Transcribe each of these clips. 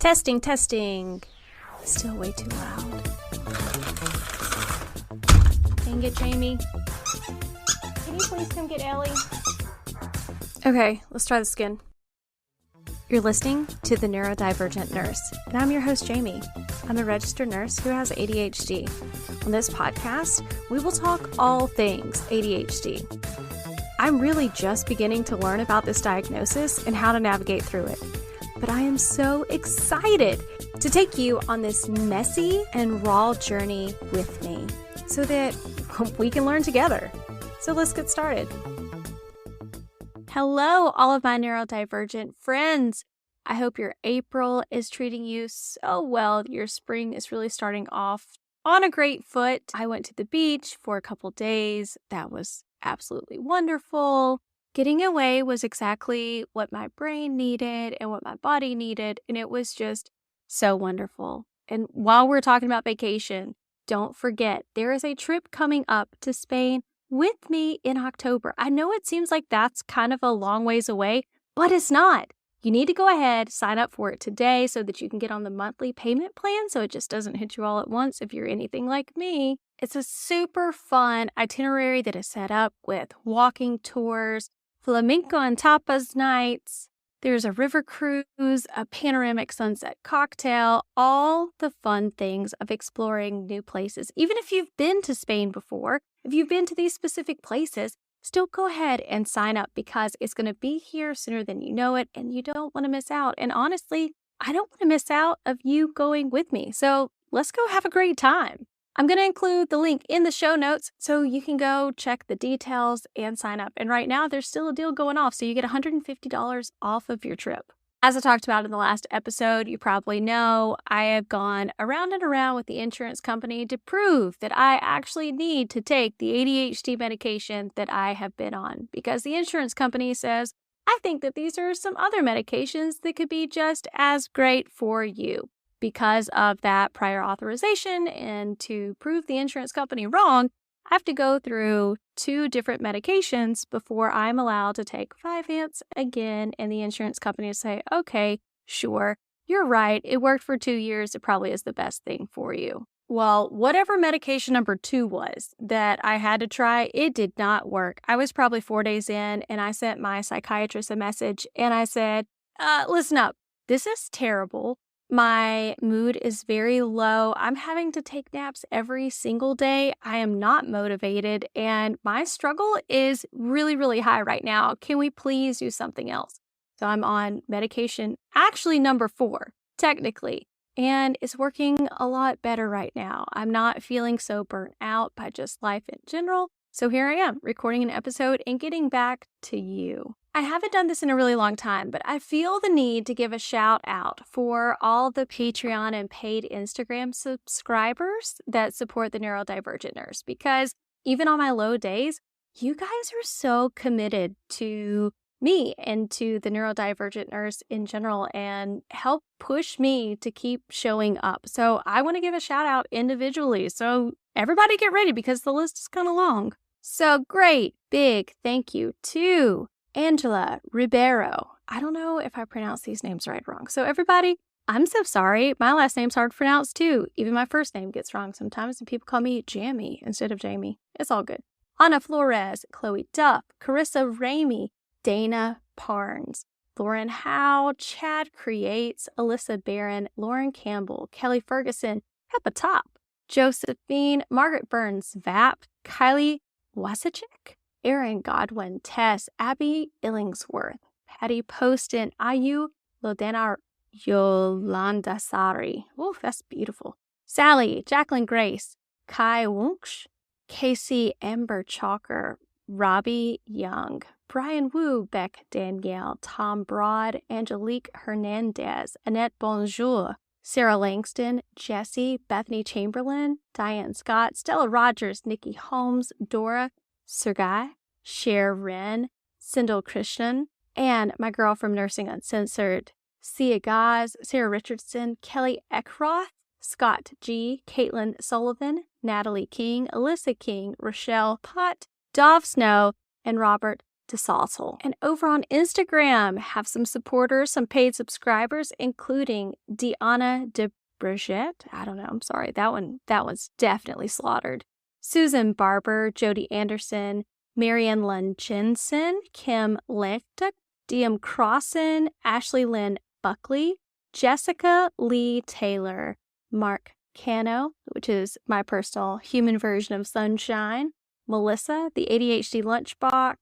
Testing, testing. Still way too loud. Dang it, Jamie. Can you please come get Ellie? Okay, let's try this again. You're listening to The Neurodivergent Nurse, and I'm your host, Jamie. I'm a registered nurse who has ADHD. On this podcast, we will talk all things ADHD. I'm really just beginning to learn about this diagnosis and how to navigate through it. But I am so excited to take you on this messy and raw journey with me so that we can learn together. So let's get started. Hello, all of my neurodivergent friends. I hope your April is treating you so well. Your spring is really starting off on a great foot. I went to the beach for a couple days. That was absolutely wonderful. Getting away was exactly what my brain needed and what my body needed, and it was just so wonderful. And while we're talking about vacation, don't forget there is a trip coming up to Spain with me in October. I know it seems like that's kind of a long ways away, but it's not. You need to go ahead, sign up for it today so that you can get on the monthly payment plan so it just doesn't hit you all at once if you're anything like me. It's a super fun itinerary that is set up with walking tours, flamenco and tapas nights. There's a river cruise, a panoramic sunset cocktail, all the fun things of exploring new places. Even if you've been to Spain before, if you've been to these specific places, still go ahead and sign up because it's going to be here sooner than you know it and you don't want to miss out. And honestly, I don't want to miss out of you going with me. So let's go have a great time. I'm going to include the link in the show notes so you can go check the details and sign up. And right now, there's still a deal going off, so you get $150 off of your trip. As I talked about in the last episode, you probably know I have gone around and around with the insurance company to prove that I actually need to take the ADHD medication that I have been on because the insurance company says, I think that these are some other medications that could be just as great for you. Because of that prior authorization and to prove the insurance company wrong, I have to go through 2 different medications before I'm allowed to take Vyvanse again. And the insurance company will say, okay, sure, you're right. It worked for 2 years. It probably is the best thing for you. Well, whatever medication number 2 was that I had to try, it did not work. I was probably 4 days in and I sent my psychiatrist a message and I said, listen up, this is terrible. My mood is very low. I'm having to take naps every single day. I am not motivated and my struggle is really, really high right now. Can we please do something else? So I'm on medication, actually number 4, technically, and it's working a lot better right now. I'm not feeling so burnt out by just life in general. So here I am recording an episode and getting back to you. I haven't done this in a really long time, but I feel the need to give a shout out for all the Patreon and paid Instagram subscribers that support the Neurodivergent Nurse because even on my low days, you guys are so committed to me and to the Neurodivergent Nurse in general and help push me to keep showing up. So I want to give a shout out individually. So everybody get ready because the list is kind of long. So great, big thank you to Angela Ribeiro. I don't know if I pronounced these names right or wrong. So everybody, I'm so sorry. My last name's hard to pronounce too. Even my first name gets wrong sometimes and people call me Jamie instead of Jamie. It's all good. Anna Flores, Chloe Duff, Carissa Ramey, Dana Parnes, Lauren Howe, Chad Creates, Alyssa Barron, Lauren Campbell, Kelly Ferguson, Peppa Top, Josephine, Margaret Burns, Vap, Kylie Wasachik, Aaron Godwin, Tess, Abby Illingsworth, Patty Poston, Ayu Lodena Yolandasari. Oh, that's beautiful. Sally, Jacqueline Grace, Kai Wunksch, Casey Amber Chalker, Robbie Young, Brian Wu, Beck Danielle, Tom Broad, Angelique Hernandez, Annette Bonjour, Sarah Langston, Jesse, Bethany Chamberlain, Diane Scott, Stella Rogers, Nikki Holmes, Dora Sergai, Cher Wren, Sindel Christian, and my girl from Nursing Uncensored, Sia Gaz, Sarah Richardson, Kelly Eckroth, Scott G., Caitlin Sullivan, Natalie King, Alyssa King, Rochelle Pott, Dov Snow, and Robert DeSaltel. And over on Instagram, have some supporters, some paid subscribers, including Deanna DeBridget. I don't know, I'm sorry. That one's definitely slaughtered. Susan Barber, Jody Anderson, Marianne Lund Jensen, Kim Lechtek, DM Crossan, Ashley Lynn Buckley, Jessica Lee Taylor, Mark Cano, which is my personal human version of sunshine, Melissa, the ADHD Lunchbox,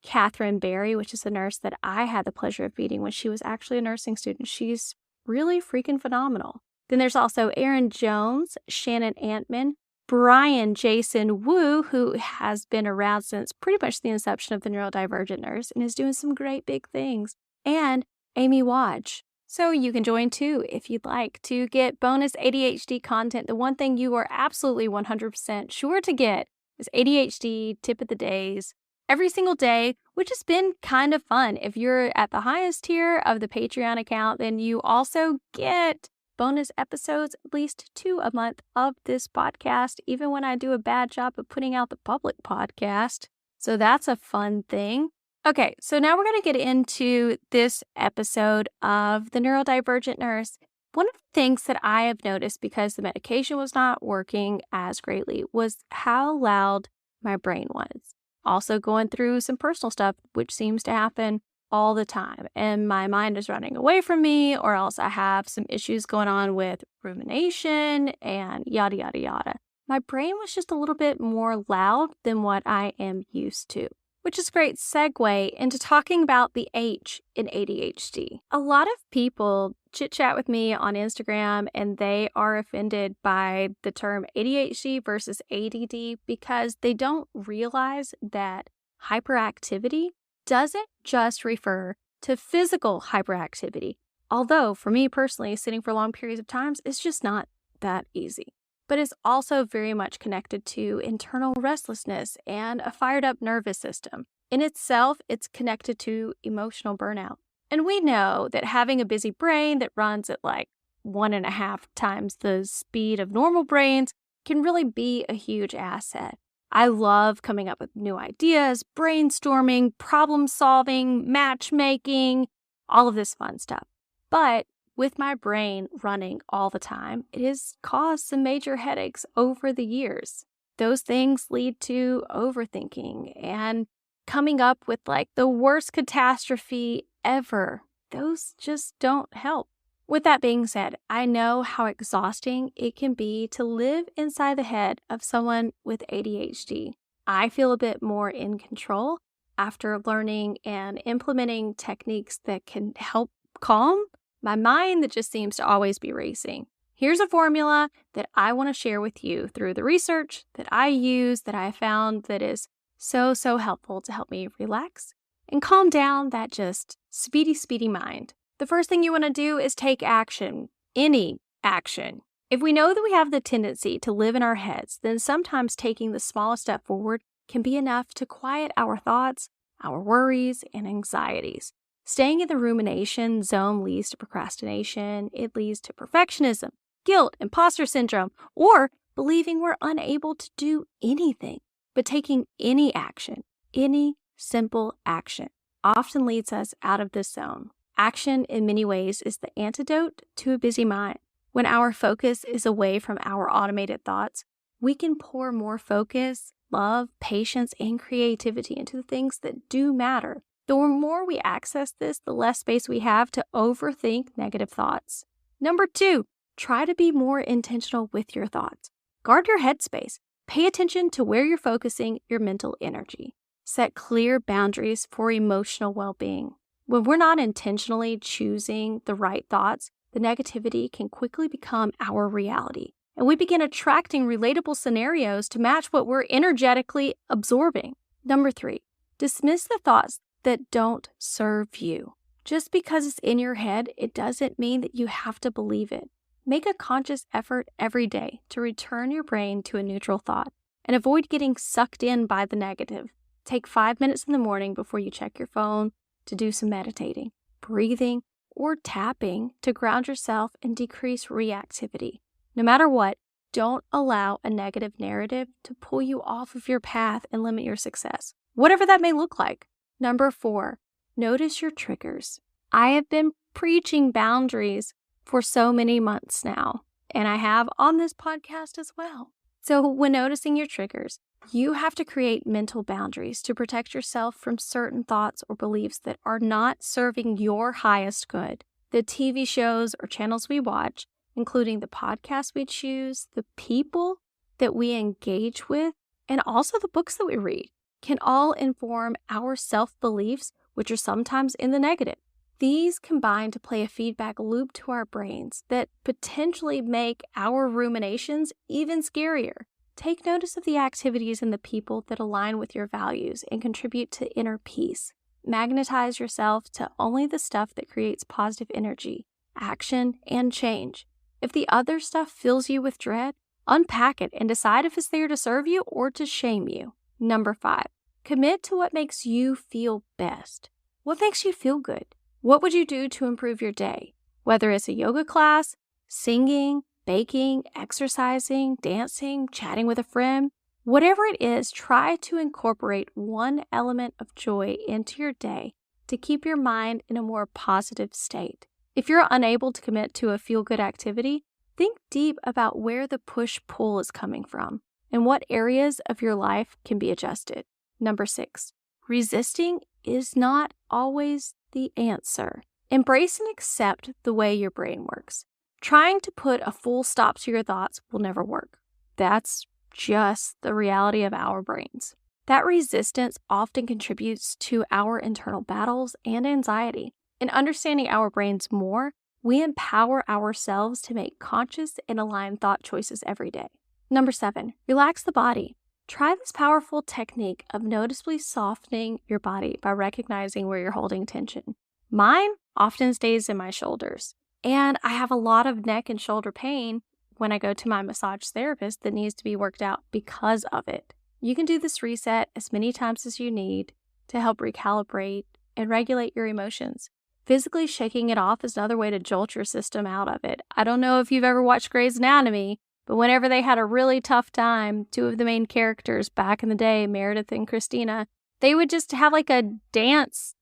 Catherine Berry, which is a nurse that I had the pleasure of meeting when she was actually a nursing student. She's really freaking phenomenal. Then there's also Aaron Jones, Shannon Antman, Brian Jason Wu, who has been around since pretty much the inception of the Neurodivergent Nurse and is doing some great big things, and Amy Watch. So you can join too if you'd like to get bonus ADHD content. The one thing you are absolutely 100% sure to get is ADHD tip of the days every single day, which has been kind of fun. If you're at the highest tier of the Patreon account, then you also get bonus episodes, at least 2 a month of this podcast, even when I do a bad job of putting out the public podcast. So that's a fun thing. Okay, so now we're going to get into this episode of The Neurodivergent Nurse. One of the things that I have noticed, because the medication was not working as greatly, was how loud my brain was. Also going through some personal stuff, which seems to happen all the time. And my mind is running away from me, or else I have some issues going on with rumination and yada, yada, yada. My brain was just a little bit more loud than what I am used to, which is a great segue into talking about the H in ADHD. A lot of people chit-chat with me on Instagram, and they are offended by the term ADHD versus ADD because they don't realize that hyperactivity doesn't just refer to physical hyperactivity. Although, for me personally, sitting for long periods of times is just not that easy. But it's also very much connected to internal restlessness and a fired up nervous system. In itself, it's connected to emotional burnout. And we know that having a busy brain that runs at like 1.5 times the speed of normal brains can really be a huge asset. I love coming up with new ideas, brainstorming, problem solving, matchmaking, all of this fun stuff. But with my brain running all the time, it has caused some major headaches over the years. Those things lead to overthinking and coming up with like the worst catastrophe ever. Those just don't help. With that being said, I know how exhausting it can be to live inside the head of someone with ADHD. I feel a bit more in control after learning and implementing techniques that can help calm my mind that just seems to always be racing. Here's a formula that I want to share with you through the research that I use, that I found that is so helpful to help me relax and calm down that just speedy mind. The first thing you want to do is take action, any action. If we know that we have the tendency to live in our heads, then sometimes taking the smallest step forward can be enough to quiet our thoughts, our worries, and anxieties. Staying in the rumination zone leads to procrastination. It leads to perfectionism, guilt, imposter syndrome, or believing we're unable to do anything. But taking any action, any simple action, often leads us out of this zone. Action, in many ways, is the antidote to a busy mind. When our focus is away from our automated thoughts, we can pour more focus, love, patience, and creativity into the things that do matter. The more we access this, the less space we have to overthink negative thoughts. Number 2, try to be more intentional with your thoughts. Guard your headspace. Pay attention to where you're focusing your mental energy. Set clear boundaries for emotional well-being. When we're not intentionally choosing the right thoughts, the negativity can quickly become our reality, and we begin attracting relatable scenarios to match what we're energetically absorbing. Number 3, dismiss the thoughts that don't serve you. Just because it's in your head, it doesn't mean that you have to believe it. Make a conscious effort every day to return your brain to a neutral thought and avoid getting sucked in by the negative. Take 5 minutes in the morning before you check your phone to do some meditating, breathing, or tapping to ground yourself and decrease reactivity. No matter what, don't allow a negative narrative to pull you off of your path and limit your success, whatever that may look like. Number 4, notice your triggers. I have been preaching boundaries for so many months now, and I have on this podcast as well. So when noticing your triggers, you have to create mental boundaries to protect yourself from certain thoughts or beliefs that are not serving your highest good. The TV shows or channels we watch, including the podcasts we choose, the people that we engage with, and also the books that we read, can all inform our self-beliefs, which are sometimes in the negative. These combine to play a feedback loop to our brains that potentially make our ruminations even scarier. Take notice of the activities and the people that align with your values and contribute to inner peace. Magnetize yourself to only the stuff that creates positive energy, action, and change. If the other stuff fills you with dread, unpack it and decide if it's there to serve you or to shame you. Number 5, commit to what makes you feel best. What makes you feel good? What would you do to improve your day? Whether it's a yoga class, singing, baking, exercising, dancing, chatting with a friend, whatever it is, try to incorporate one element of joy into your day to keep your mind in a more positive state. If you're unable to commit to a feel-good activity, think deep about where the push-pull is coming from and what areas of your life can be adjusted. Number 6, resisting is not always the answer. Embrace and accept the way your brain works. Trying to put a full stop to your thoughts will never work. That's just the reality of our brains. That resistance often contributes to our internal battles and anxiety. In understanding our brains more, we empower ourselves to make conscious and aligned thought choices every day. Number 7, relax the body. Try this powerful technique of noticeably softening your body by recognizing where you're holding tension. Mine often stays in my shoulders, and I have a lot of neck and shoulder pain when I go to my massage therapist that needs to be worked out because of it. You can do this reset as many times as you need to help recalibrate and regulate your emotions. Physically shaking it off is another way to jolt your system out of it. I don't know if you've ever watched Grey's Anatomy, but whenever they had a really tough time, 2 of the main characters back in the day, Meredith and Christina, they would just have like a dance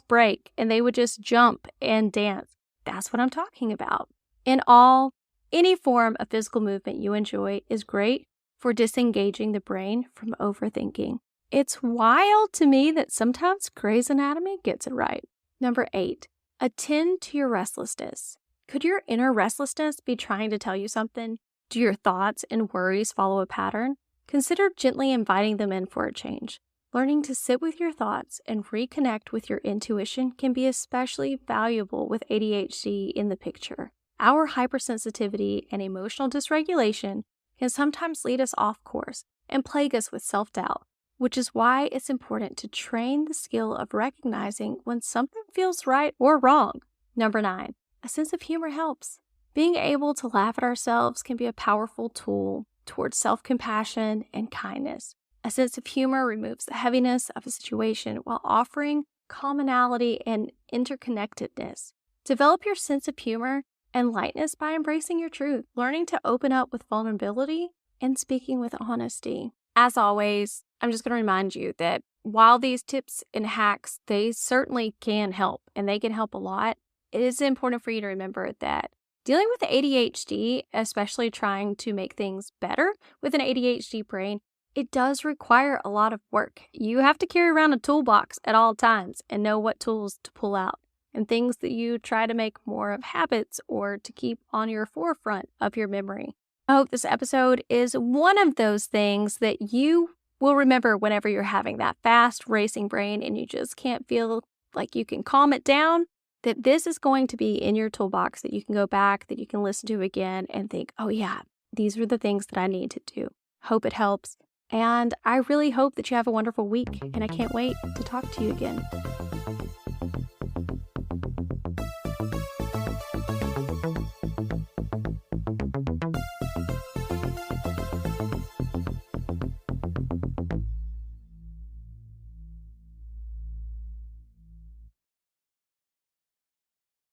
break, and they would just jump and dance. That's what I'm talking about. In all, any form of physical movement you enjoy is great for disengaging the brain from overthinking. It's wild to me that sometimes Grey's Anatomy gets it right. Number 8, attend to your restlessness. Could your inner restlessness be trying to tell you something? Do your thoughts and worries follow a pattern? Consider gently inviting them in for a change. Learning to sit with your thoughts and reconnect with your intuition can be especially valuable with ADHD in the picture. Our hypersensitivity and emotional dysregulation can sometimes lead us off course and plague us with self-doubt, which is why it's important to train the skill of recognizing when something feels right or wrong. Number 9, a sense of humor helps. Being able to laugh at ourselves can be a powerful tool towards self-compassion and kindness. A sense of humor removes the heaviness of a situation while offering commonality and interconnectedness. Develop your sense of humor and lightness by embracing your truth, learning to open up with vulnerability, and speaking with honesty. As always, I'm just going to remind you that while these tips and hacks, they certainly can help, and they can help a lot, it is important for you to remember that dealing with ADHD, especially trying to make things better with an ADHD brain, it does require a lot of work. You have to carry around a toolbox at all times and know what tools to pull out and things that you try to make more of habits or to keep on your forefront of your memory. I hope this episode is one of those things that you will remember whenever you're having that fast racing brain and you just can't feel like you can calm it down, that this is going to be in your toolbox that you can go back, that you can listen to again and think, oh yeah, these are the things that I need to do. Hope it helps. And I really hope that you have a wonderful week, and I can't wait to talk to you again.